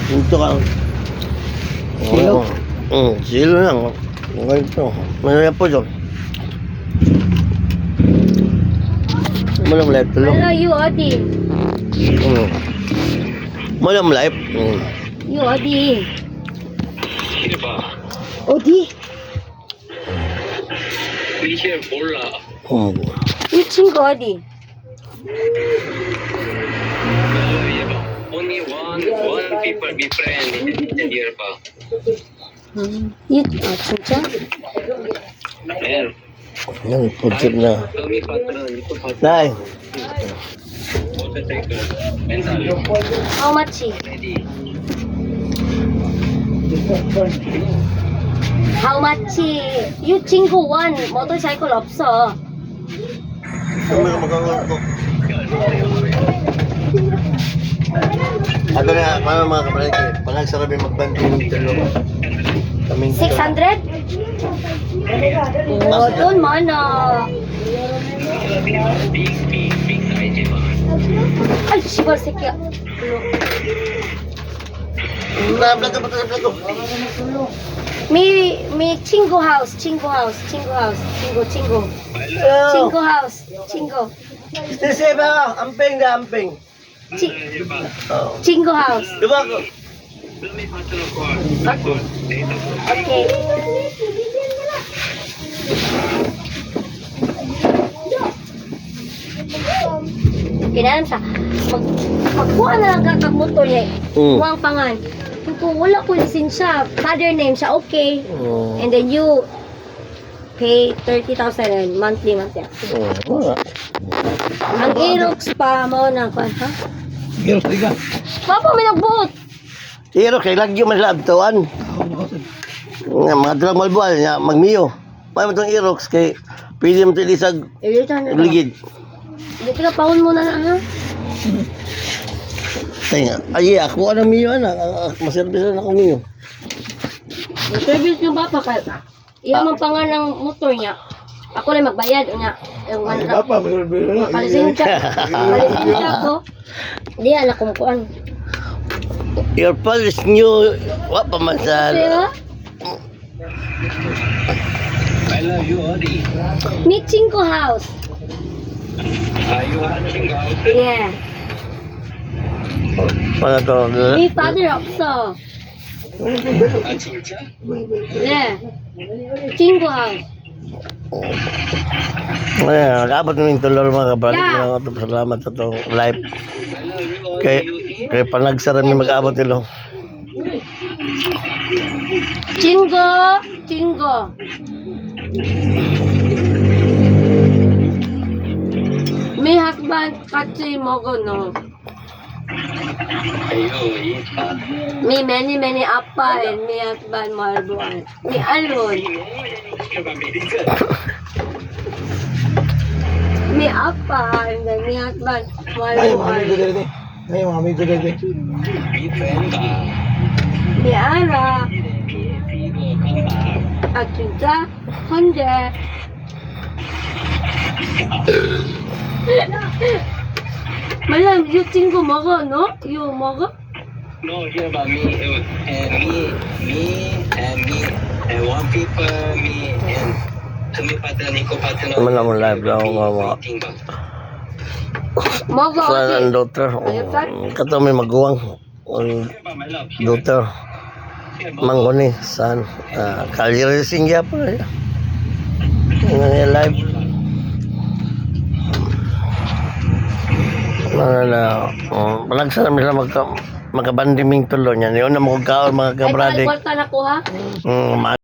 Ito ka. Silo? Silo lang. Ganito. Masaya po dyan. Malam life tulo. Hello, you Odi. Malam life. You Odi. Odi? 이 친구 어디? Only one people be friend in here pa. 진짜? Ayan. Yan, pudsit na. Kami patron, ito patron. Nay. Motorcycle. Mental. How much? Ready. How much? 이 친구 one motorcycle 없어. Ato na, paano mga kapalit? Pangagsarabi magbanting ng tulo. 600? Oh, doon mana. Big size ba? Ay, sibar sikya. Vlog ko. Mi 친구 house. 친구 house. Stay ba? Amping na amping. 친구 house. Diba ko? Kami patron ko. Okay. Kinalam siya. Magkuha na lang kakagmotor niya. Huwag pangan. Kung wala ko lisensya, father name siya, okay. And then you pay 30,000 monthly. Ang Aerox pa mo na kwan, ha? Girls, tiga. Papa, may nagbuot. Pero kay lagyo man sa abtuan. Nga mga dalang malbual nga magmiyo. May matong Irox kay pili mo tili sa ligid. Dito ka, paun muna na, ha? Tay nga. Ay, ako ano miyo ana. Maservice na ako miyo. Service yung papa ka. Iyan mang pangan ng motor niya. Ako lang magbayad niya. Papa, may Kalisensya ko. Di, anak kong kuan. Your pal is new. Wa pa man sa. Pero, I love you, Odi. meeting ko house. Are you watching out? Yeah. Para to. Mi father also. Ah, 진짜? Yeah. 친구 house. Ay, dapat ning tulor mga kapatid. Yeah. Salamat sa tong live. I love you, Odi. Kay panagsara mi mag-abot nilo. 친구. Mi husband 같이 먹어 no. Ayo, ipa. Mi many apa and mi husband marbuan. Mi alon. Mi apa and then mi husband Ay, mami ko marbuan. dito. Ay, mami ko dito. Be friend ka. Mi ara. Pigo, come back. 아 진짜? 헌재. 말랑 이 친구 먹어 너? 이거 먹어? No, here about me and one people, me and kami patron, iko patron. Naman naman live lang ako mga Meeting ba? 먹어 sa 어디? daughter. Kato may maguwang. Ang Here ba, my love? daughter. Mangguni san Cagliari Singya pa rin. Ang live. Na palagsara mi sila magkabandiming tulo niya. Yun na mga kaon mga Ay, kabrade. kwarta na ko ha?